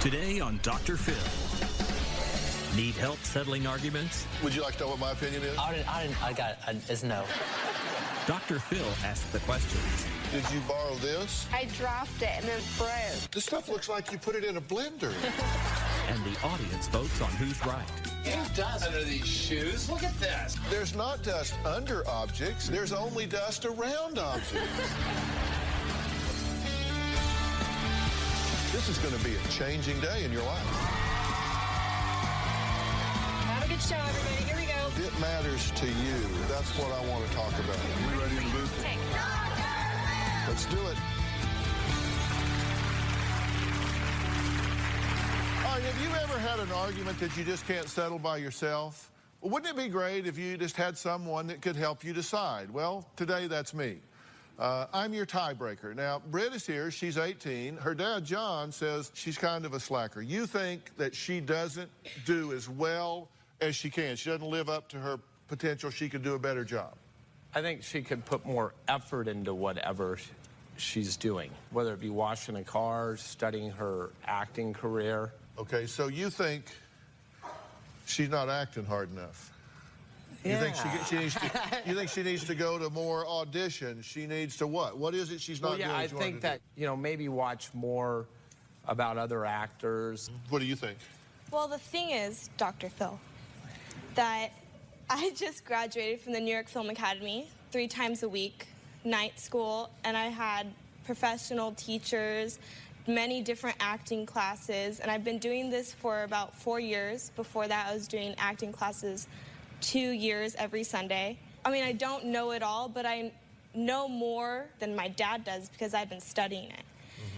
Today on Dr. Phil. Need help settling arguments? Would you like to know what my opinion is? It's no. Dr. Phil asks the questions. Did you borrow this? I dropped it and it broke. This stuff looks like you put it in a blender. And the audience votes on who's right. There's dust under these shoes. Look at this. There's not dust under objects. There's only dust around objects. This is going to be a changing day in your life. Have a good show, everybody. Here we go. It matters to you. That's what I want to talk about. Are we ready to move? Let's do it. All right, have you ever had an argument that you just can't settle by yourself? Well, wouldn't it be great if you just had someone that could help you decide? Well, today that's me. I'm your tiebreaker. Now, Britt is here. She's 18. Her dad, John, says she's kind of a slacker. You think that she doesn't do as well as she can. She doesn't live up to her potential. She could do a better job. I think she could put more effort into whatever she's doing, whether it be washing a car, studying her acting career. Okay, so you think she's not acting hard enough? Yeah. You think she needs to? You think she needs to go to more auditions? She needs to what? What is it she's not doing? I think that maybe watch more about other actors. What do you think? Well, the thing is, Dr. Phil, that I just graduated from the New York Film Academy 3 times a week, night school, and I had professional teachers, many different acting classes, and I've been doing this for about 4 years. Before that, I was doing acting classes 2 years every Sunday. I mean, I don't know it all, but I know more than my dad does because I've been studying it.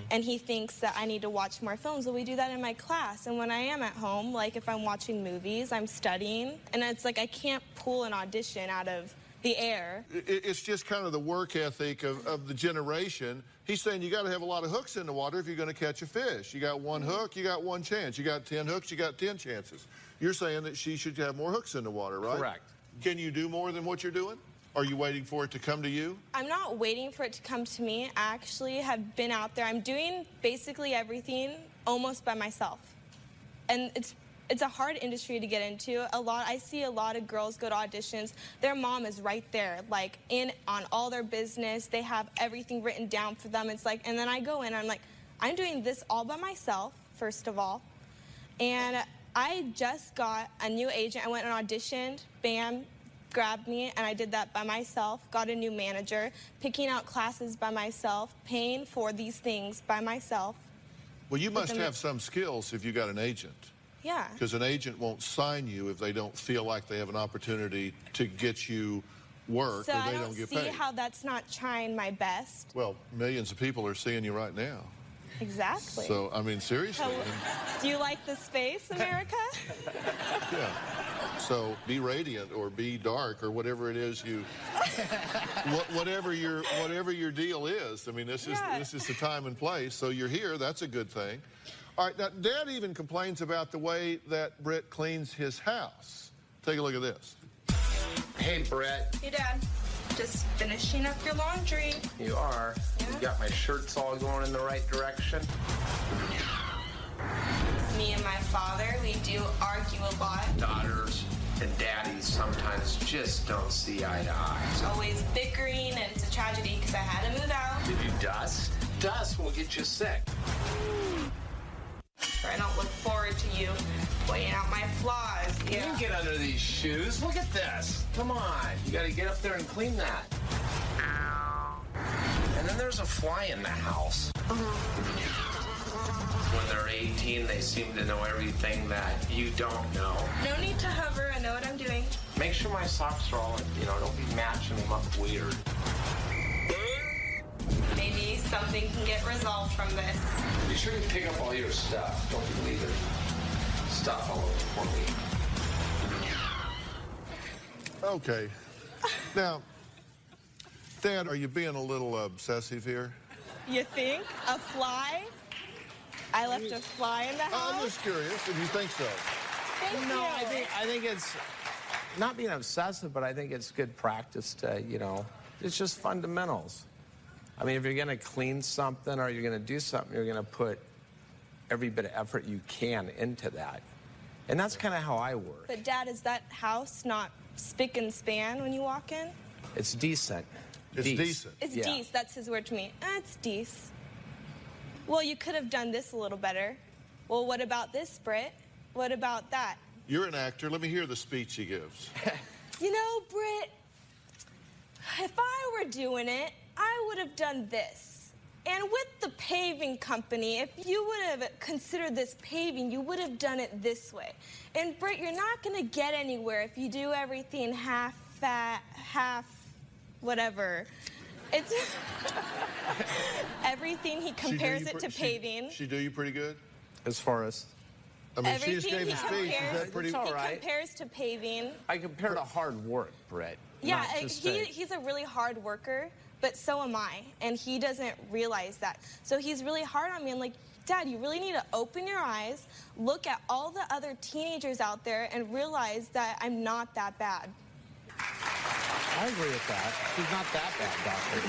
And he thinks that I need to watch more films. Well, we do that in my class. And when I am at home, like if I'm watching movies, I'm studying. And it's like I can't pull an audition out of the air. It's just kind of the work ethic of the generation. He's saying you got to have a lot of hooks in the water if you're going to catch a fish. You got one hook, you got one chance. You got 10 hooks, you got 10 chances. You're saying that she should have more hooks in the water, right? Correct. Can you do more than what you're doing? Are you waiting for it to come to you? I'm not waiting for it to come to me. I actually have been out there. I'm doing basically everything almost by myself. And it's a hard industry to get into. I see a lot of girls go to auditions. Their mom is right there, like in on all their business. They have everything written down for them. It's like, and then I go in, I'm like, I'm doing this all by myself, first of all. And I just got a new agent. I went and auditioned, bam, grabbed me, and I did that by myself, got a new manager, picking out classes by myself, paying for these things by myself. Well, you must have some skills if you got an agent. Yeah. Because an agent won't sign you if they don't feel like they have an opportunity to get you work So or they I don't get paid. see how that's not trying my best. Well, millions of people are seeing you right now. Exactly. So, I mean, seriously. Do you like the space, America? Yeah. So be radiant or be dark or whatever it is you, whatever your deal is. I mean, this is the time and place. So you're here. That's a good thing. All right. Now, Dad even complains about the way that Britt cleans his house. Take a look at this. Hey, Brett. Hey, Dad. Just finishing up your laundry. You are. Yeah. You got my shirts all going in the right direction. Me and my father, we do argue a lot. Daughters and daddies sometimes just don't see eye to eye. Always bickering, and it's a tragedy because I had to move out. Did you dust? Dust will get you sick. I don't look forward to you pointing out my flaws. You can get under these shoes. Look at this. Come on, you gotta get up there and clean that. And then there's a fly in the house. When they're 18, they seem to know everything that you don't know. No need to hover. I know what I'm doing. Make sure my socks are all, don't be matching them up weird. Maybe something can get resolved from this. Be sure you pick up all your stuff. Don't be leaving stuff all over for me. Okay. Now, Dad, are you being a little obsessive here? You think? A fly? I left a fly in the house? I'm just curious if you think so. Thank you. I think it's not being obsessive, but I think it's good practice to, it's just fundamentals. I mean, if you're going to clean something or you're going to do something, you're going to put every bit of effort you can into that. And that's kind of how I work. But Dad, is that house not spick and span when you walk in? It's decent. It's decent. It's Yeah. dece, that's his word to me. It's dece. Well, you could have done this a little better. Well, what about this, Britt? What about that? You're an actor. Let me hear the speech he gives. You know, Britt, if I were doing it, I would have done this. And with the paving company, if you would have considered this paving, you would have done it this way. And Britt, you're not going to get anywhere if you do everything half fat, half whatever. It's everything he compares it to paving. She do you pretty good? As far as? I mean, she just Everything gave he a speech. Is compares- that pretty? It's all He right. compares to paving. I compare to hard work, Brett. Yeah, not just to- he's a really hard worker, but so am I, and he doesn't realize that. So he's really hard on me. I'm like, Dad, you really need to open your eyes, look at all the other teenagers out there, and realize that I'm not that bad. I agree with that. She's not that bad, Doctor.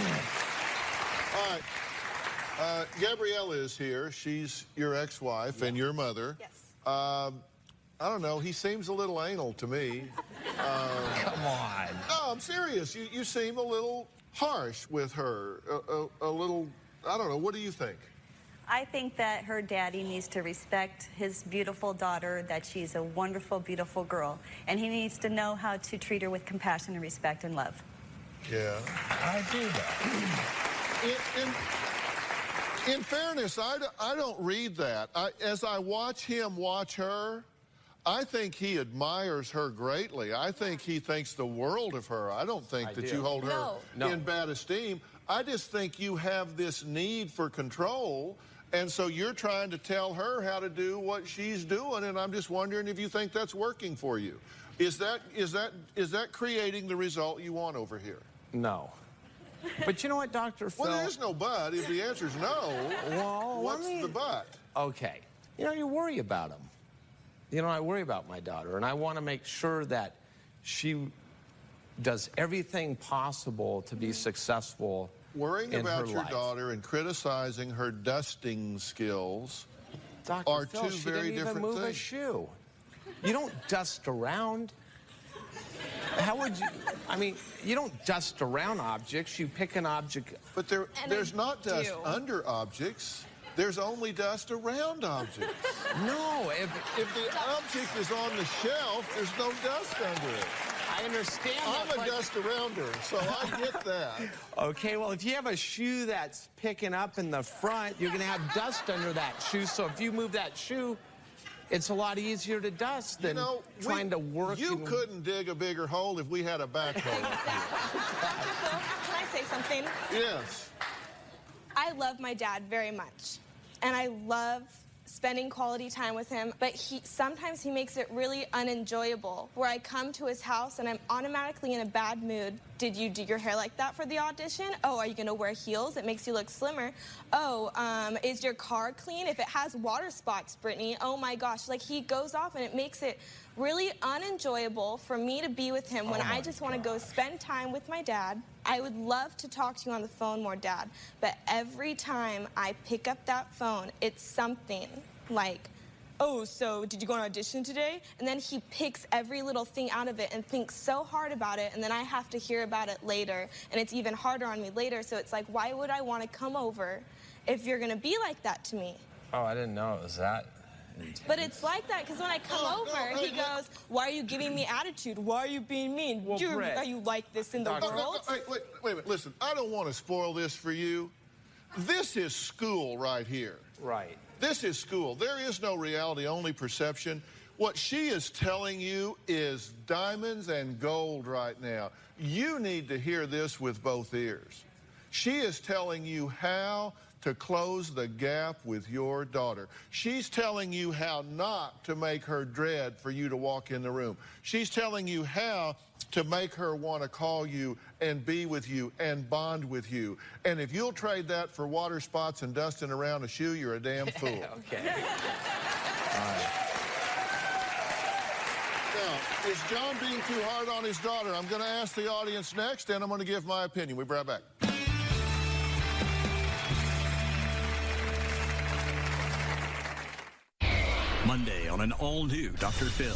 All right. Gabrielle is here. She's your ex-wife and your mother. Yes. I don't know. He seems a little anal to me. Come on. No, I'm serious. You seem a little harsh with her. A little, I don't know. What do you think? I think that her daddy needs to respect his beautiful daughter, that she's a wonderful, beautiful girl. And he needs to know how to treat her with compassion and respect and love. Yeah. I do that. In fairness, I don't read that. As I watch him watch her, I think he admires her greatly. I think he thinks the world of her. I don't think that you hold her in bad esteem. I just think you have this need for control, and so you're trying to tell her how to do what she's doing, and I'm just wondering if you think that's working for you. Is that creating the result you want over here? No. But you know what, Dr. Phil? Well, there is no but. If the answer's no, Well, what's the but? Okay. You know, you worry about him. You know, I worry about my daughter, and I want to make sure that she does everything possible to be successful Worrying in about her your life. daughter and criticizing her dusting skills Dr. are Phil, two she very didn't even different move a things. shoe. You don't dust around. How would you? I mean, you don't dust around objects. You pick an object. But there's not dust under objects. There's only dust around objects. No, If the object is on the shelf, there's no dust under it. I understand I'm that, a but- dust arounder, so I get that. Okay, well, if you have a shoe that's picking up in the front, you're going to have dust under that shoe. So if you move that shoe, it's a lot easier to dust than trying to work. You couldn't dig a bigger hole if we had a backhoe. Dr. Phil, can I say something? Yes. I love my dad very much, and I love spending quality time with him, but sometimes he makes it really unenjoyable, where I come to his house and I'm automatically in a bad mood. Did you do your hair like that for the audition? Oh, are you gonna wear heels? It makes you look slimmer. Oh, is your car clean? If it has water spots, Brittany, oh my gosh. Like, he goes off, and it makes it really unenjoyable for me to be with him when I just want to go spend time with my dad. I would love to talk to you on the phone more, Dad, but every time I pick up that phone, it's something like, oh, so did you go on audition today? And then he picks every little thing out of it and thinks so hard about it, and then I have to hear about it later, and it's even harder on me later. So it's like, why would I want to come over if you're going to be like that to me? Oh, I didn't know it was that intense. But it's like that, because when I come over, he goes, why are you giving me attitude? Why are you being mean? Well, Brett, are you like this in the Doctor- world? Wait a minute. Listen, I don't want to spoil this for you. This is school right here. Right. This is school. There is no reality, only perception. What she is telling you is diamonds and gold right now. You need to hear this with both ears. She is telling you how to close the gap with your daughter. She's telling you how not to make her dread for you to walk in the room. She's telling you how to make her want to call you and be with you and bond with you. And if you'll trade that for water spots and dusting around a shoe, you're a damn fool. Okay. Now, is John being too hard on his daughter? I'm going to ask the audience next, and I'm going to give my opinion. We'll be right back. Monday on an all-new Dr. Phil.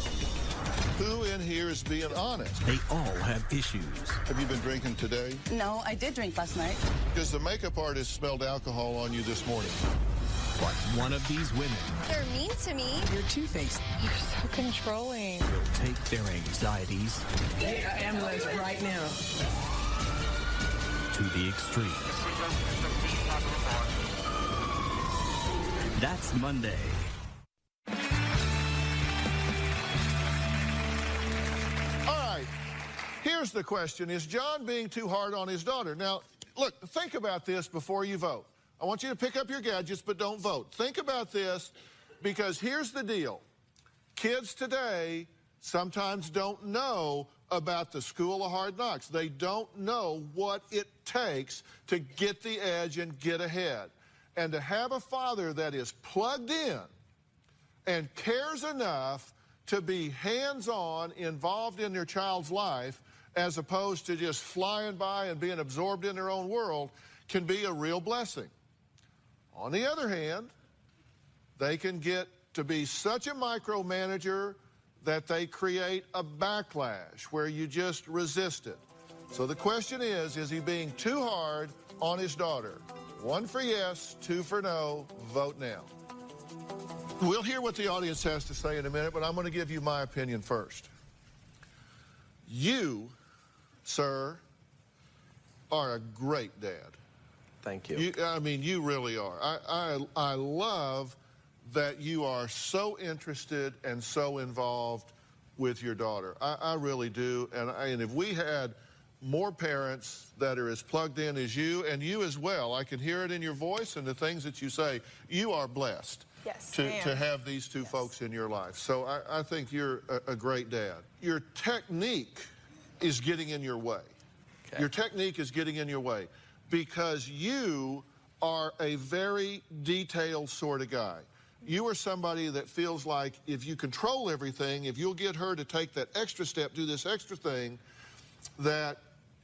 Who in here is being honest? They all have issues. Have you been drinking today? No, I did drink last night. Because the makeup artist smelled alcohol on you this morning. But one of these women They're mean to me. You're two-faced. You're so controlling. will take their anxieties Ambulance right now. to the extreme. That's Monday. All right, here's the question. Is John being too hard on his daughter? Now, look, think about this before you vote. I want you to pick up your gadgets, but don't vote. Think about this, because here's the deal. Kids today sometimes don't know about the school of hard knocks. They don't know what it takes to get the edge and get ahead. And to have a father that is plugged in and cares enough to be hands-on, involved in their child's life, as opposed to just flying by and being absorbed in their own world, can be a real blessing. On the other hand, they can get to be such a micromanager that they create a backlash where you just resist it. So the question is he being too hard on his daughter? 1 for yes, 2 for no. Vote now. We'll hear what the audience has to say in a minute, but I'm going to give you my opinion first. You, sir, are a great dad. Thank you. I mean, you really are. I love that you are so interested and so involved with your daughter. I really do. And if we had more parents that are as plugged in as you, and you as well, I can hear it in your voice and the things that you say, you are blessed. Yes, to I am. have these two folks in your life. So I think you're a great dad. Your technique is getting in your way. Okay. Your technique is getting in your way because you are a very detailed sort of guy. You are somebody that feels like if you control everything, if you'll get her to take that extra step, do this extra thing, that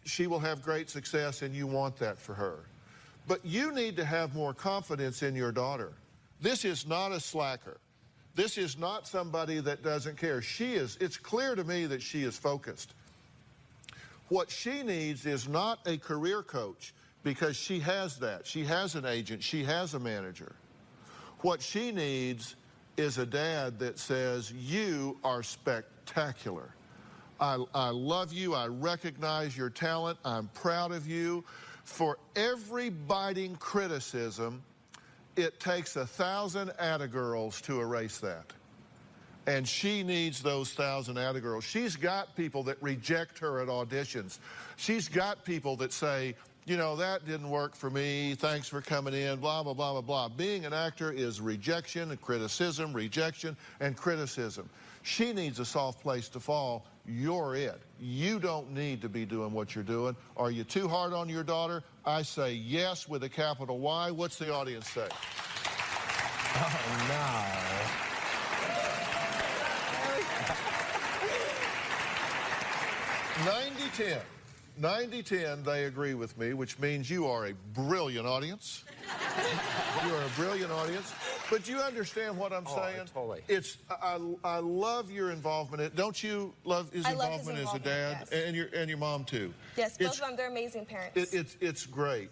she will have great success, and you want that for her. But you need to have more confidence in your daughter. This is not a slacker. This is not somebody that doesn't care. It's clear to me that she is focused. What she needs is not a career coach, because she has that. She has an agent. She has a manager. What she needs is a dad that says, you are spectacular. I love you. I recognize your talent. I'm proud of you. For every biting criticism, it takes 1,000 attagirls to erase that. And she needs those 1,000 attagirls. She's got people that reject her at auditions. She's got people that say, you know, that didn't work for me. Thanks for coming in, blah, blah, blah, blah, blah. Being an actor is rejection and criticism, rejection and criticism. She needs a soft place to fall. You're it. You don't need to be doing what you're doing. Are you too hard on your daughter? I say yes with a capital Y. What's the audience say? Oh, no. 90-10. 90-10, they agree with me, which means you are a brilliant audience. You are a brilliant audience. But you understand what I'm saying? Totally. I love your involvement. Don't you love his involvement as a dad? Yes. And your mom too. Yes, both of them, they're amazing parents. It's great.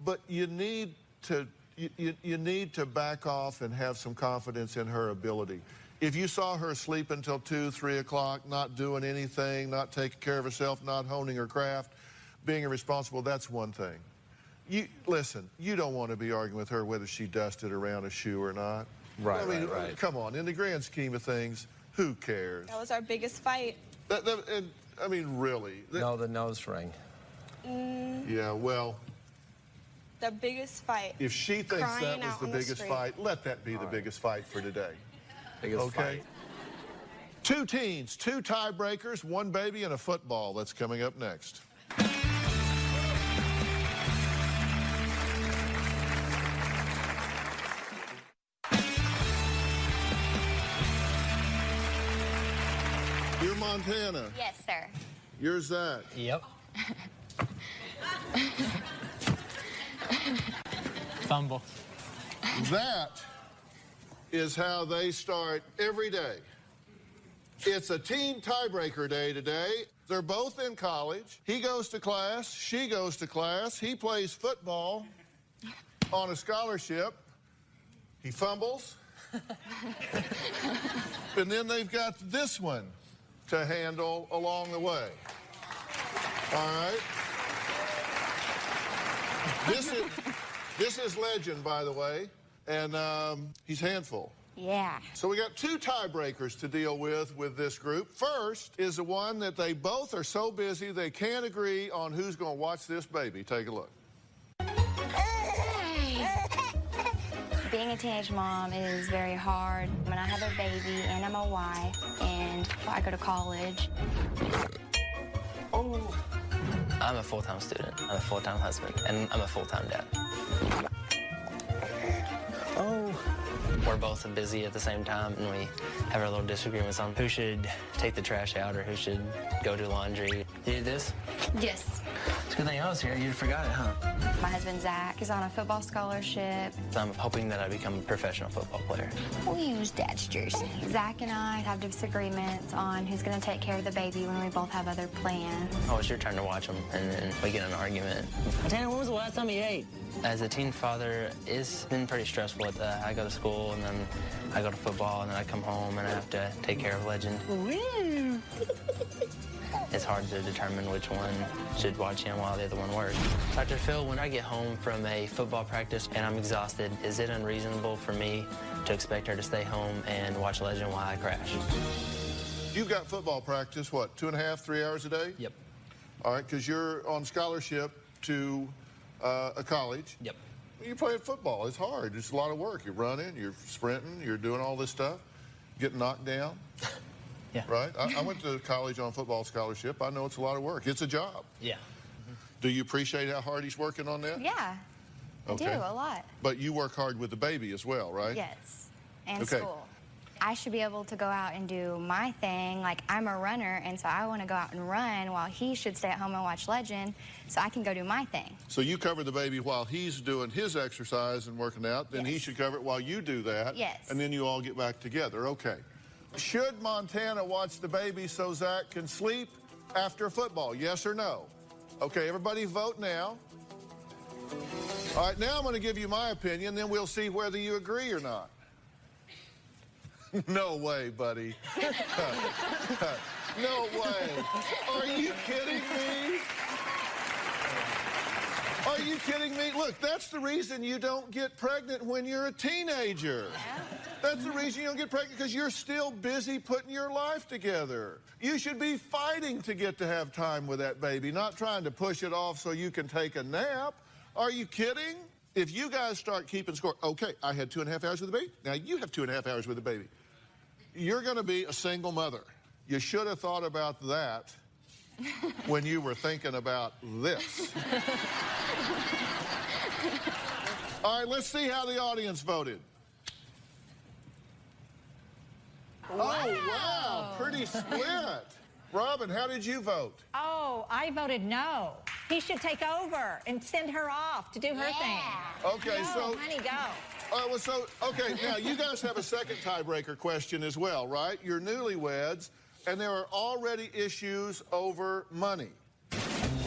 But you need to you need to back off and have some confidence in her ability. If you saw her sleep until 2, 3 o'clock, not doing anything, not taking care of herself, not honing her craft, being irresponsible, that's one thing. Listen, you don't want to be arguing with her whether she dusted around a shoe or not. Right, I mean, right. Come on, in the grand scheme of things, who cares? That was our biggest fight. I mean, really. No, the nose ring. Yeah, well, The biggest fight. if she thinks that Crying was out the on the biggest street. fight, let that be the biggest fight for today. Biggest Okay? fight. 2 teens, 2 tiebreakers, 1 baby, and a football. That's coming up next. You're Montana. Yes, sir. You're Zach. Yep. Fumble. That is how they start every day. It's a team tiebreaker day today. They're both in college. He goes to class, she goes to class. He plays football on a scholarship. He fumbles. And then they've got this one to handle along the way. All right? This is Legend, by the way, and he's handful. Yeah. So we got two tiebreakers to deal with this group. First is the one that they both are so busy they can't agree on who's going to watch this baby. Take a look. Being a teenage mom is very hard. When I have a baby and I'm a wife and I go to college. Oh. I'm a full-time student, I'm a full-time husband, and I'm a full-time dad. Oh. We're both busy at the same time, and we have our little disagreements on who should take the trash out or who should go do laundry. You did this? Yes. It's a good thing I was here. You forgot it, huh? My husband, Zach, is on a football scholarship. So I'm hoping that I become a professional football player. We use Dad's jersey. Zach and I have disagreements on who's going to take care of the baby when we both have other plans. Oh, it's your turn to watch them, and then we get in an argument. Tanner, when was the last time you ate? As a teen father, it's been pretty stressful. I go to school, and then I go to football, and then I come home, and I have to take care of Legend. Woo! It's hard to determine which one should watch him while the other one works. Dr. Phil, when I get home from a football practice and I'm exhausted, is it unreasonable for me to expect her to stay home and watch Legend while I crash? You've got football practice, what, 2.5, 3 hours a day? Yep. All right, because you're on scholarship to a college. Yep. You're playing football. It's hard. It's a lot of work. You're running, you're sprinting, you're doing all this stuff, getting knocked down. Yeah. Right? I went to college on football scholarship. I know it's a lot of work. It's a job. Yeah. Do you appreciate how hard he's working on that? Yeah, I do, a lot. But you work hard with the baby as well, right? Yes, and Okay. school. I should be able to go out and do my thing. Like, I'm a runner, and so I want to go out and run while he should stay at home and watch Legend so I can go do my thing. So you cover the baby while he's doing his exercise and working out, then he Yes. should cover it while you do that. Yes. And then you all get back together. Okay. Should Montana watch the baby so Zach can sleep after football? Yes or no? Okay, everybody vote now. All right, now I'm going to give you my opinion, then we'll see whether you agree or not. No way, buddy. No way. Are you kidding me? Are you kidding me? Look, that's the reason you don't get pregnant when you're a teenager. That's the reason you don't get pregnant, because you're still busy putting your life together. You should be fighting to get to have time with that baby, not trying to push it off so you can take a nap. Are you kidding? If you guys start keeping score, okay, I had 2.5 hours with the baby. Now you have 2.5 hours with the baby. You're going to be a single mother. You should have thought about that when you were thinking about this. All right, let's see how the audience voted. Wow. Oh, wow, pretty split. Robin, how did you vote? Oh, I voted no. He should take over and send her off to do her thing. Okay, No, so... honey, go. Okay, now you guys have a second tiebreaker question as well, right? You're newlyweds, and there are already issues over money.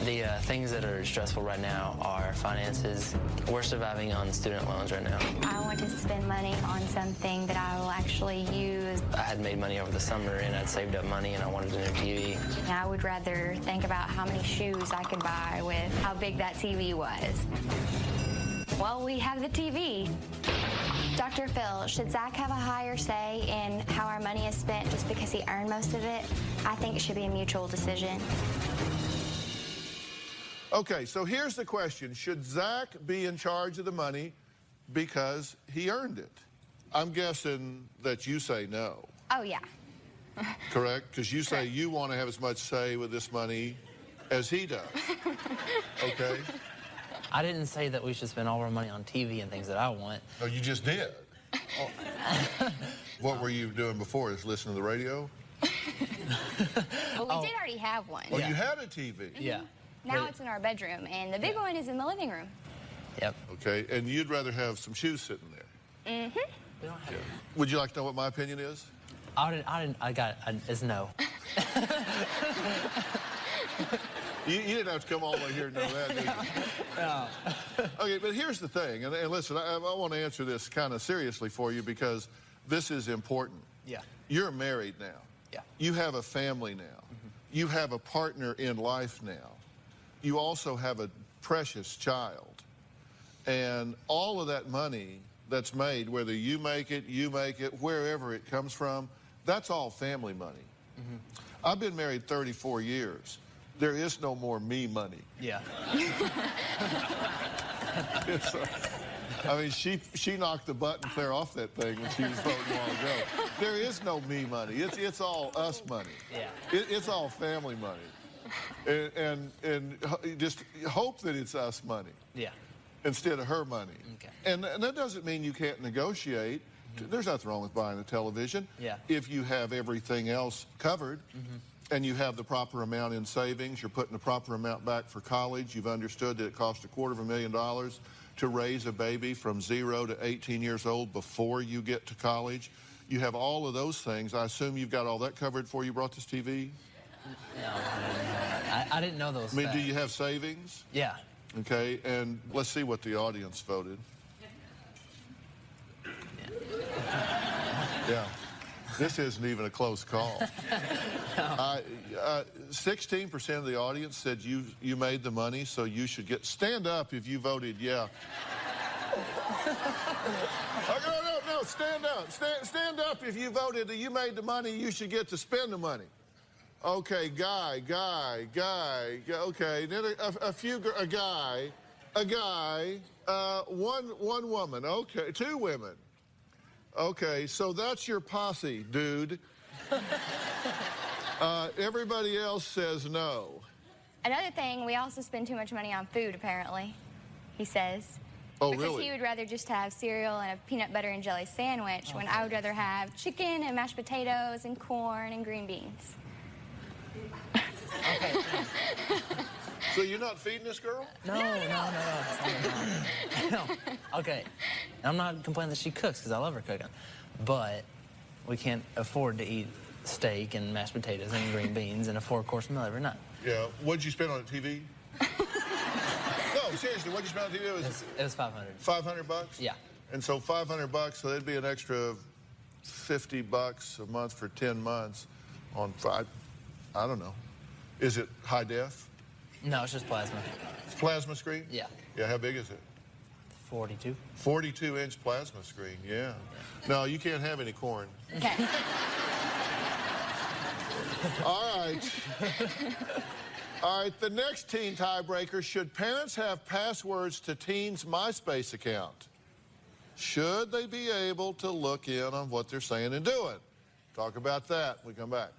The things that are stressful right now are finances. We're surviving on student loans right now. I want to spend money on something that I will actually use. I had made money over the summer, and I'd saved up money, and I wanted a new TV. I would rather think about how many shoes I could buy with how big that TV was. Well, we have the TV. Dr. Phil, should Zach have a higher say in how our money is spent just because he earned most of it? I think it should be a mutual decision. Okay, so here's the question. Should Zach be in charge of the money because he earned it? I'm guessing that you say no. Oh, yeah. Correct? Because you say you want to have as much say with this money as he does. Okay? I didn't say that we should spend all our money on TV and things that I want. No, you just did. What were you doing before? Just listening to the radio? Well, we did already have one. Well, you had a TV. Yeah. Now it's in our bedroom, and the big one is in the living room. Yep. Okay, and you'd rather have some shoes sitting there. Mm-hmm. We don't have Would you like to know what my opinion is? It's no. You didn't have to come all the way here to know that, did you? No. Okay, but here's the thing, and listen, I want to answer this kind of seriously for you because this is important. Yeah. You're married now. Yeah. You have a family now. You have a partner in life now. You also have a precious child. And all of that money that's made, whether you make it, wherever it comes from, that's all family money. I've been married 34 years. There is no more me money. Yeah. I mean, she knocked the button clear off that thing when she was voting a while ago. There is no me money. It's all us money. Yeah. It's all family money. And just hope that it's us money. Yeah. Instead of her money. Okay. And that doesn't mean you can't negotiate. There's nothing wrong with buying a television. Yeah. If you have everything else covered and you have the proper amount in savings, you're putting the proper amount back for college, you've understood that it costs $250,000 to raise a baby from 0 to 18 years old before you get to college. You have all of those things. I assume you've got all that covered before you brought this TV? No, I didn't know those. I mean, do you have savings? Yeah. Okay, and let's see what the audience voted. Yeah, this isn't even a close call. 16% of the audience said you made the money, so you should get. Stand up if you voted yeah. No, stand up. Stand up if you voted that you made the money, you should get to spend the money. Okay, guy. Okay, then a guy, one woman. Okay, 2 women. Okay, so that's your posse, dude. Everybody else says no. Another thing, we also spend too much money on food, apparently, he says. Oh, because really? he would rather just have cereal and a peanut butter and jelly sandwich when I would rather have chicken and mashed potatoes and corn and green beans. Okay. So you're not feeding this girl? No. Okay. I'm not complaining that she cooks because I love her cooking. But we can't afford to eat steak and mashed potatoes and green beans and a 4-course meal every night. Yeah. What'd you spend on TV? No, seriously, what'd you spend on TV? It was $500. $500? Yeah. And so $500, so that'd be an extra $50 a month for 10 months on 5. I don't know. Is it high def? No, it's just plasma. It's plasma screen? Yeah. Yeah, how big is it? 42. 42-inch plasma screen, yeah. No, you can't have any corn. Okay. All right. All right, the next teen tiebreaker. Should parents have passwords to teens' MySpace account? Should they be able to look in on what they're saying and doing? Talk about that when we come back.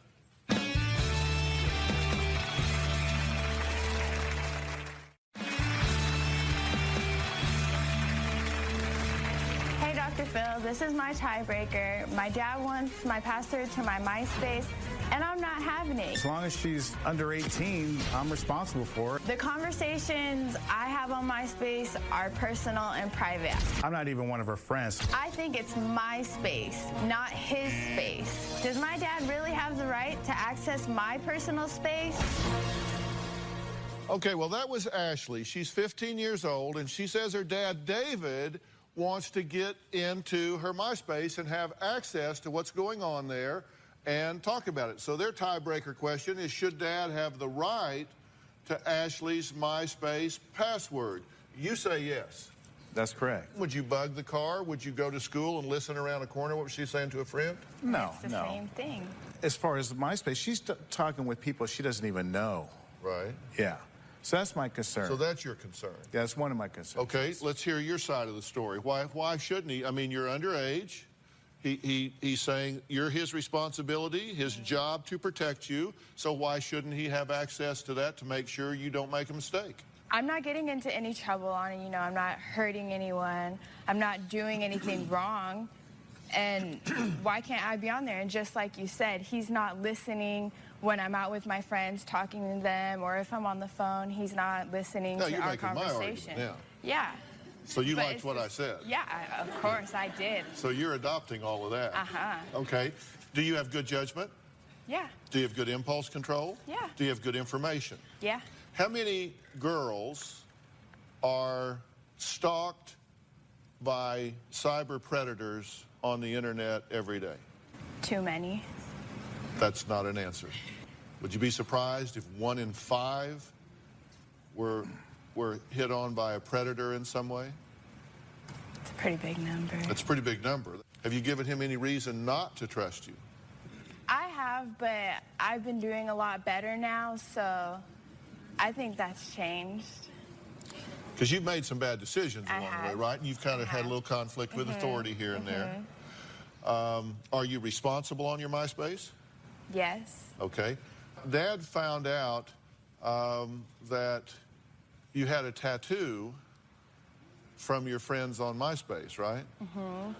Hey, Dr. Phil, this is my tiebreaker. My dad wants my password to my MySpace, and I'm not having it. As long as she's under 18, I'm responsible for it. The conversations I have on MySpace are personal and private. I'm not even one of her friends. I think it's my space, not his space. Does my dad really have the right to access my personal space? Okay, well, that was Ashley. She's 15 years old, and she says her dad, David, wants to get into her MySpace and have access to what's going on there and talk about it. So their tiebreaker question is, should Dad have the right to Ashley's MySpace password? You say yes. That's correct. Would you bug the car? Would you go to school and listen around a corner? What was she saying to a friend? No, It's the same thing. As far as MySpace, she's talking with people she doesn't even know. Right. Yeah. So that's my concern. So that's your concern. Yeah, that's one of my concerns. Okay, let's hear your side of the story. Why shouldn't he? I mean, you're underage. He's saying you're his responsibility, his job to protect you. So why shouldn't he have access to that to make sure you don't make a mistake? I'm not getting into any trouble on it. You know, I'm not hurting anyone. I'm not doing anything wrong. And why can't I be on there? And just like you said, he's not listening when I'm out with my friends talking to them, or if I'm on the phone, he's not listening to our conversation. Yeah. Yeah. So you But liked it's what I just- said? Yeah, of course I did. So you're adopting all of that? Uh-huh. Okay. Do you have good judgment? Yeah, Do you have good impulse control? Yeah. Do you have good information? yeah. How many girls are stalked by cyber predators on the internet every day? Too many. That's not an answer. Would you be surprised if 1 in 5 were hit on by a predator in some way? It's a pretty big number. That's a pretty big number. Have you given him any reason not to trust you? I have, but I've been doing a lot better now, so I think that's changed. Because you've made some bad decisions I along the way, have. right? And you've kind of had a little conflict with authority here and there. Are you responsible on your MySpace? Yes. Okay. Dad found out that you had a tattoo from your friends on MySpace, right? Mm-hmm.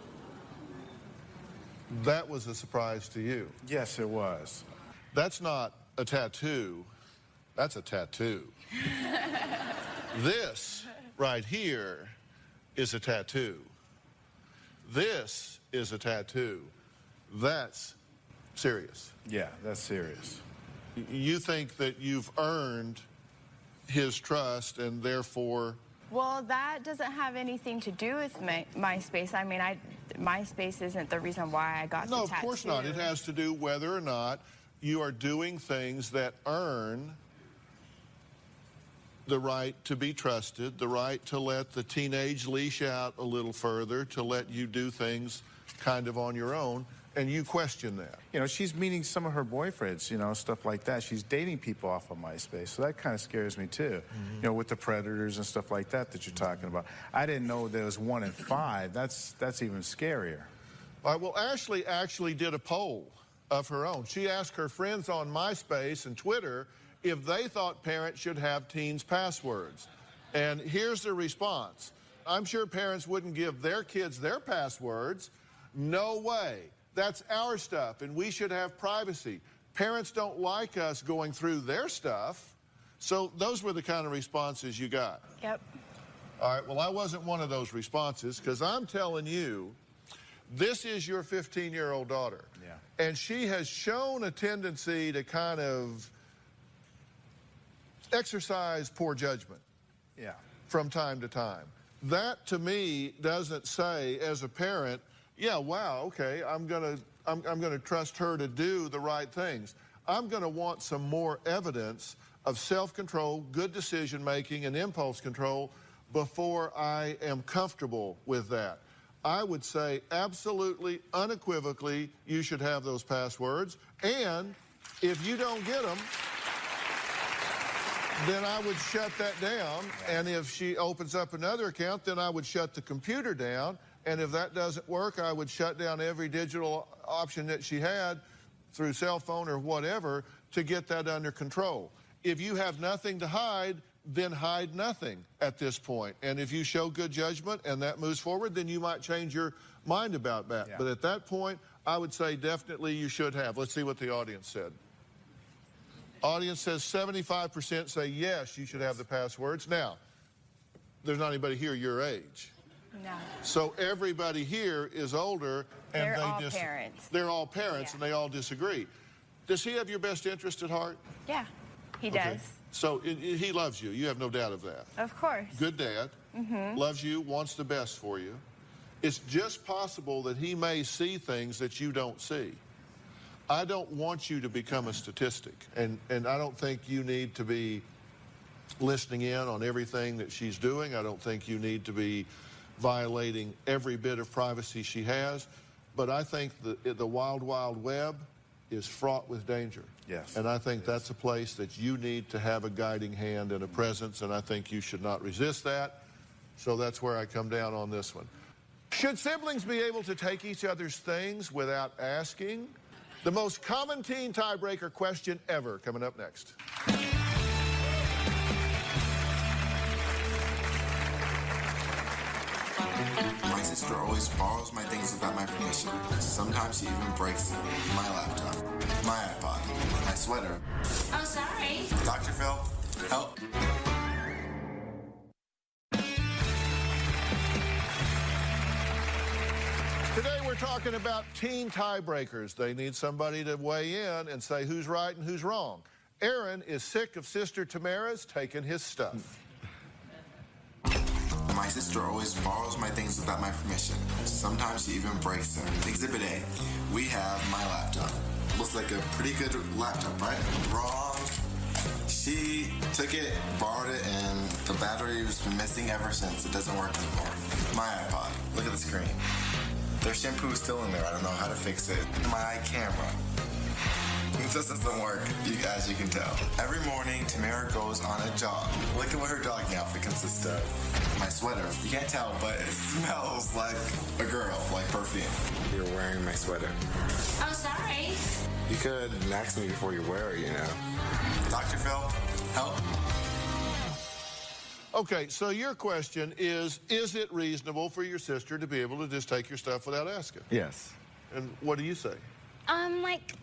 That was a surprise to you. Yes, it was. That's not a tattoo. That's a tattoo. This right here is a tattoo. This is a tattoo. That's serious. Yeah, that's serious. You think that you've earned his trust and therefore... Well, that doesn't have anything to do with MySpace. I mean, MySpace isn't the reason why I got the No, tattoo. of course not. It has to do whether or not you are doing things that earn the right to be trusted, the right to let the teenage leash out a little further, to let you do things kind of on your own, and you question that. You know, she's meeting some of her boyfriends, you know, stuff like that. She's dating people off of MySpace, so that kind of scares me too. You know, with the predators and stuff like that you're talking about. I didn't know there was 1 in 5. That's even scarier. All right, well, Ashley actually did a poll of her own. She asked her friends on MySpace and Twitter if they thought parents should have teens' passwords. And here's the response. I'm sure parents wouldn't give their kids their passwords. No way. That's our stuff, and we should have privacy. Parents don't like us going through their stuff. So those were the kind of responses you got. Yep. All right, well, I wasn't one of those responses, because I'm telling you, this is your 15-year-old daughter. Yeah. And she has shown a tendency to kind of exercise poor judgment. Yeah. From time to time. That, to me, doesn't say, as a parent, yeah, wow, okay, I'm gonna trust her to do the right things. I'm gonna want some more evidence of self-control, good decision-making, and impulse control before I am comfortable with that. I would say absolutely, unequivocally, you should have those passwords. And if you don't get them, then I would shut that down. And if she opens up another account, then I would shut the computer down. And if that doesn't work, I would shut down every digital option that she had through cell phone or whatever to get that under control. If you have nothing to hide, then hide nothing at this point. And if you show good judgment and that moves forward, then you might change your mind about that. Yeah. But at that point, I would say definitely you should have. Let's see what the audience said. Audience says 75% say yes, you should have the passwords. Now, there's not anybody here your age. No. So everybody here is older, and They're all parents. They're all parents, and they all disagree. Does he have your best interest at heart? Yeah, he does. So he loves you. You have no doubt of that. Of course. Good dad. Loves you, wants the best for you. It's just possible that he may see things that you don't see. I don't want you to become a statistic, and I don't think you need to be listening in on everything that she's doing. I don't think you need to be violating every bit of privacy she has. But I think the wild, wild web is fraught with danger. Yes. And I think that's a place that you need to have a guiding hand and a presence, and I think you should not resist that. So that's where I come down on this one. Should siblings be able to take each other's things without asking? The most common teen tiebreaker question ever, coming up next. My sister always borrows my things without my permission. Sometimes she even breaks them. My laptop, my iPod, my sweater. Oh, sorry. Dr. Phil, help. talking about teen tiebreakers. They need somebody to weigh in and say who's right and who's wrong. Aaron is sick of Sister Tamara's taking his stuff. My sister always borrows my things without my permission. Sometimes she even breaks them. Exhibit A, we have my laptop. Looks like a pretty good laptop, right? Wrong. She took it, borrowed it, and the battery's been missing ever since. It doesn't work anymore. My iPod, look at the screen. Their shampoo is still in there. I don't know how to fix it. My camera. It just doesn't work, as you can tell. Every morning, Tamara goes on a jog. Look at what her jogging outfit consists of. My sweater. You can't tell, but it smells like a girl, like perfume. You're wearing my sweater. Oh, sorry. You could ask me before you wear it, you know. Dr. Phil, help. Okay, so your question is it reasonable for your sister to be able to just take your stuff without asking? Yes. And what do you say? Like,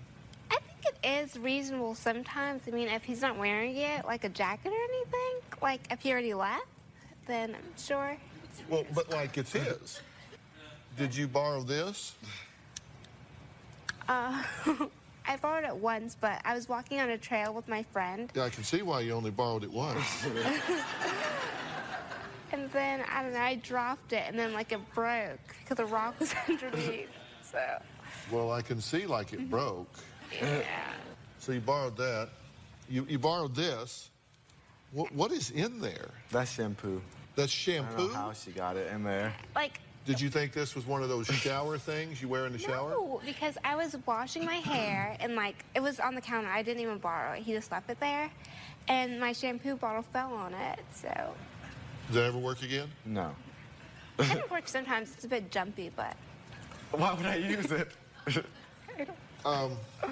I think it is reasonable sometimes. I mean, if he's not wearing it, like a jacket or anything, like if he already left, then I'm sure. Well, but like it's his. Did you borrow this? I borrowed it once, but I was walking on a trail with my friend. Yeah, I can see why you only borrowed it once. And then, I don't know, I dropped it, and then, like, it broke because the rock was underneath, so. Well, I can see like it broke. Yeah. So you borrowed that. You borrowed this. What is in there? That's shampoo. That's shampoo? I don't know how she got it in there. Like, did you think this was one of those shower things you wear in the shower? no, because I was washing my hair, and, like, it was on the counter. I didn't even borrow it. He just left it there, and my shampoo bottle fell on it, so. Does that ever work again? No. It kind of works sometimes. It's a bit jumpy, but. Why would I use it?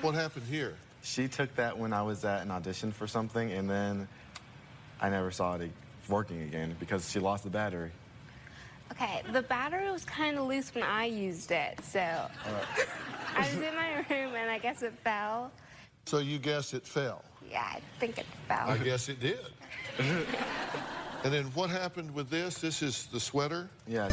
What happened here? She took that when I was at an audition for something, and then I never saw it working again because she lost the battery. Okay, the battery was kind of loose when I used it, so. I was in my room, and I guess it fell. So you guess it fell? Yeah, I think it fell. I guess it did. And then what happened with this? This is the sweater? Yeah.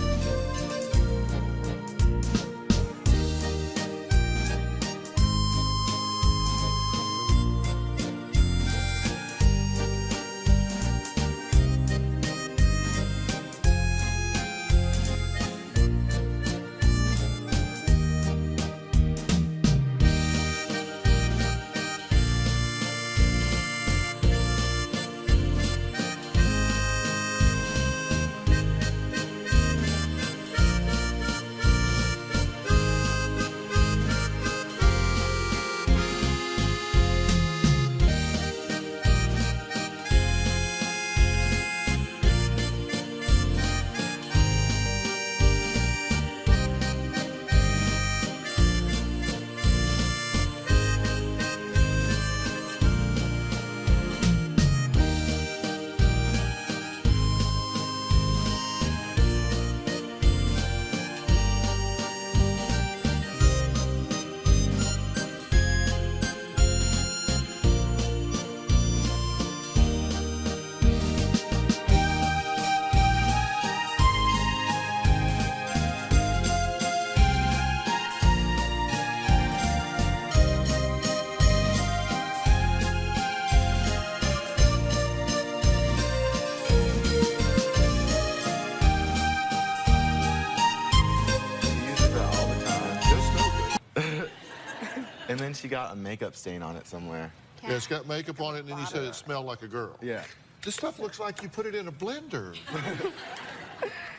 And then she got a makeup stain on it somewhere. Yeah, it's got makeup on it, and then you said it smelled like a girl. Yeah. This stuff looks like you put it in a blender.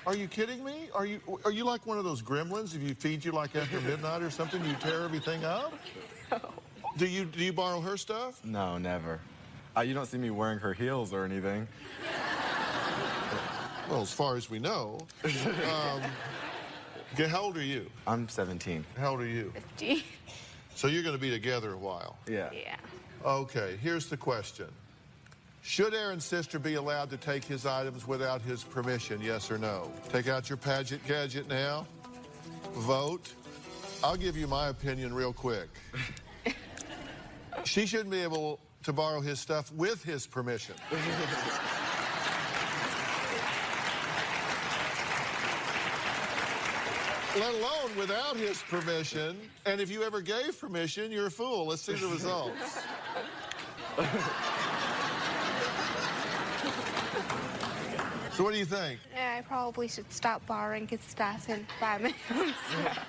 Are you kidding me? Are you like one of those gremlins? If you feed you like after midnight or something, you tear everything up? No. Do you borrow her stuff? No, never. You don't see me wearing her heels or anything. Well, as far as we know. Okay, how old are you? I'm 17. How old are you? 50. So you're going to be together a while. Yeah. Yeah. Okay, here's the question. Should Aaron's sister be allowed to take his items without his permission, yes or no? Take out your Paget gadget now. Vote. I'll give you my opinion real quick. She shouldn't be able to borrow his stuff with his permission. let alone without his permission. And if you ever gave permission, you're a fool. Let's see the results. So what do you think? Yeah, I probably should stop borrowing his stuff and buy my own stuff.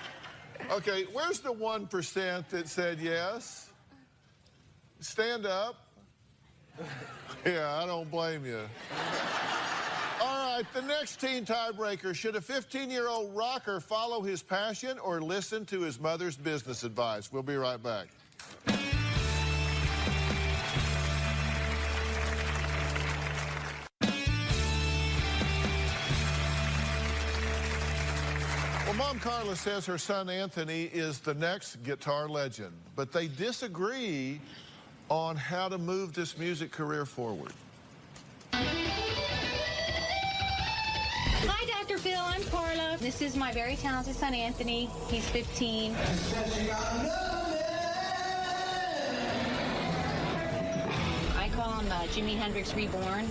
Okay, where's the 1% that said yes? Stand up. Yeah, I don't blame you. All right, the next teen tiebreaker. Should a 15-year-old rocker follow his passion or listen to his mother's business advice? We'll be right back. Well, Mom Carla says her son Anthony is the next guitar legend, but they disagree on how to move this music career forward. Hi, Dr. Phil. I'm Carla. This is my very talented son, Anthony. He's 15. I call him Jimi Hendrix Reborn.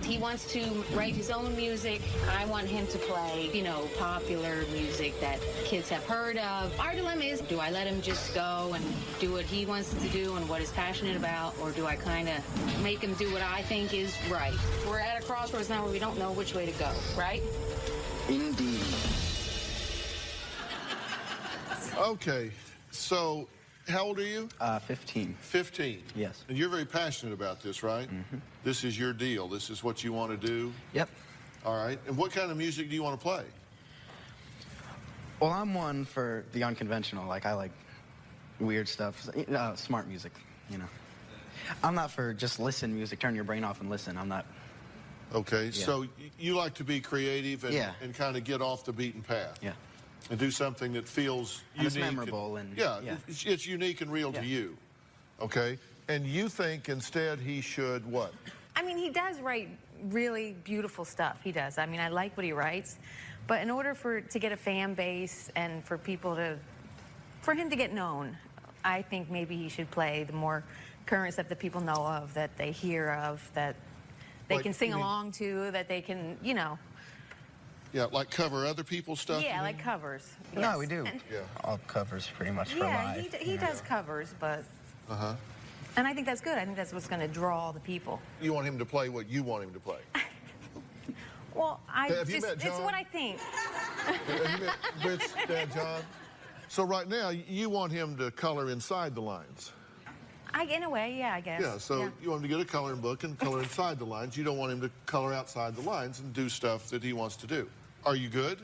He wants to write his own music. I want him to play, you know, popular music that kids have heard of. Our dilemma is, do I let him just go and do what he wants to do and what he's passionate about, or do I kind of make him do what I think is right? We're at a crossroads now where we don't know which way to go, right? Indeed. Okay, so how old are you? 15. 15? Yes. And you're very passionate about this, right? Mm-hmm. This is your deal. This is what you want to do? Yep. All right. And what kind of music do you want to play? Well, I'm one for the unconventional. Like, I like weird stuff, smart music, you know. I'm not for just listen music, turn your brain off and listen. I'm not. Okay, so you like to be creative and kind of get off the beaten path. Yeah. And do something that feels and unique. It's memorable. And it's unique and real to you. Okay? And you think instead he should what? I mean, he does write really beautiful stuff. He does. I mean, I like what he writes. But in order to get a fan base and for him to get known, I think maybe he should play the more current stuff that people know of, that they hear of, that they can sing along to, that they can, you know. Yeah, like cover other people's stuff? Yeah, like covers. Yes. No, we do. All covers pretty much for live. Yeah, he does covers, but... Uh-huh. And I think that's good. I think that's what's going to draw the people. You want him to play what you want him to play? Well, Have you met John? It's what I think. Have you met Britt's dad, John? So right now, you want him to color inside the lines. In a way, yeah, I guess. Yeah, so you want him to get a coloring book and color inside the lines. You don't want him to color outside the lines and do stuff that he wants to do. Are you good?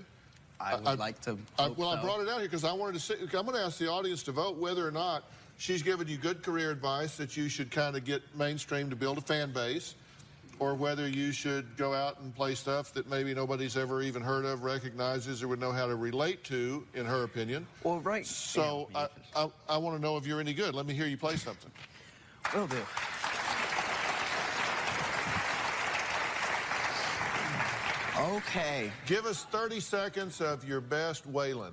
I would like to hope Well, so. I brought it out here because I wanted to see. I'm going to ask the audience to vote whether or not she's given you good career advice that you should kind of get mainstream to build a fan base, or whether you should go out and play stuff that maybe nobody's ever even heard of, recognizes, or would know how to relate to, in her opinion. Well, right. So I want to know if you're any good. Let me hear you play something. Will do. Okay. Give us 30 seconds of your best Waylon.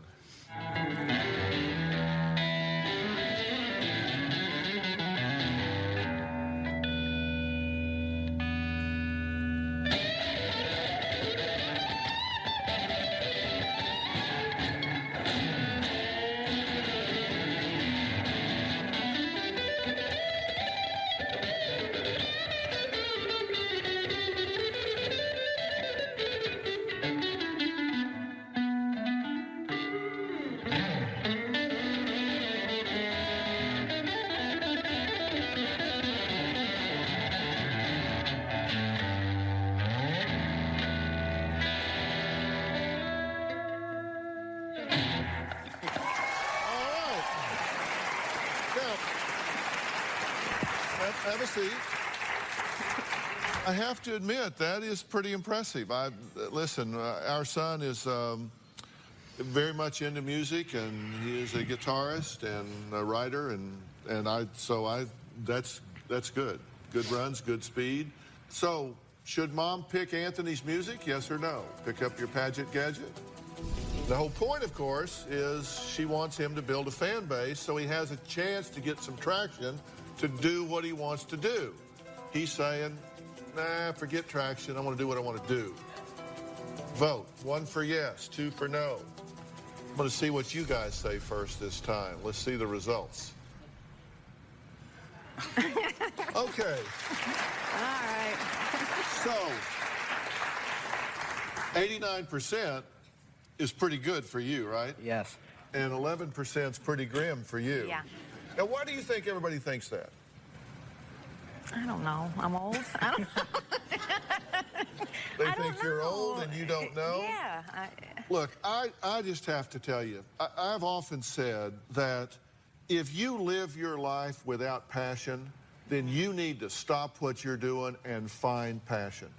Have a seat. I have to admit, that is pretty impressive. Listen, our son is very much into music, and he is a guitarist and a writer, that's good. Good runs, good speed. So, should Mom pick Anthony's music, yes or no? Pick up your Paget gadget? The whole point, of course, is she wants him to build a fan base so he has a chance to get some traction to do what he wants to do. He's saying, nah, forget traction. I want to do what I want to do. Vote. 1 for yes, 2 for no. I'm going to see what you guys say first this time. Let's see the results. Okay. All right. So, 89% is pretty good for you, right? Yes. And 11% is pretty grim for you. Yeah. Now, why do you think everybody thinks that? I don't know. I'm old. I don't know. They think you're old and you don't know? Yeah. Look, I just have to tell you, I've often said that if you live your life without passion, then you need to stop what you're doing and find passion.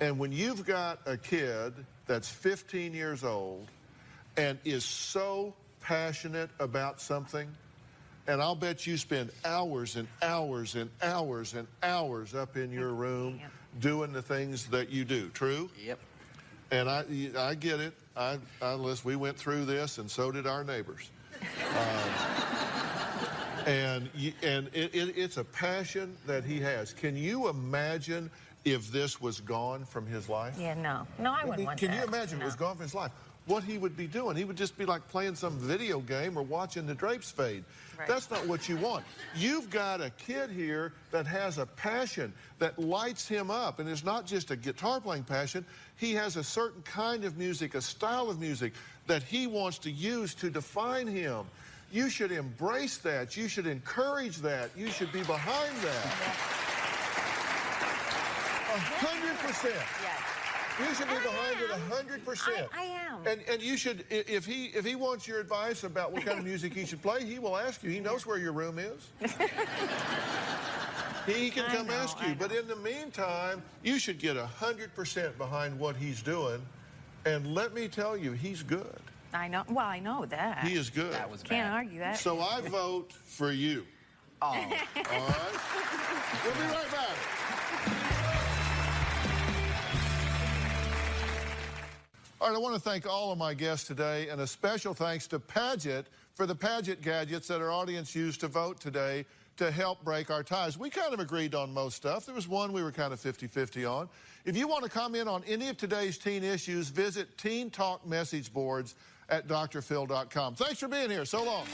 And when you've got a kid that's 15 years old and is so passionate about something, and I'll bet you spend hours and hours and hours and hours up in your room doing the things that you do. True? Yep. And I get it. Listen, we went through this, and so did our neighbors. It's a passion that he has. Can you imagine if this was gone from his life? Yeah, no. No, I wouldn't want that. Can you imagine if it was gone from his life? What he would be doing? He would just be like playing some video game or watching the drapes fade. Right. That's not what you want. You've got a kid here that has a passion that lights him up. And it's not just a guitar playing passion. He has a certain kind of music, a style of music that he wants to use to define him. You should embrace that. You should encourage that. You should be behind that. 100%. Yes. You should be behind it 100%. I am. And you should, if he wants your advice about what kind of music he should play, he will ask you. He knows where your room is. He can come ask you. But in the meantime, you should get 100% behind what he's doing. And let me tell you, he's good. I know. Well, I know that. He is good. That was bad. Can't argue that. So I vote for you. Oh. All right? We'll be right back. All right, I want to thank all of my guests today, and a special thanks to Paget for the Paget gadgets that our audience used to vote today to help break our ties. We kind of agreed on most stuff. There was one we were kind of 50-50 on. If you want to comment on any of today's teen issues, visit Teen Talk message boards at drphil.com. Thanks for being here. So long.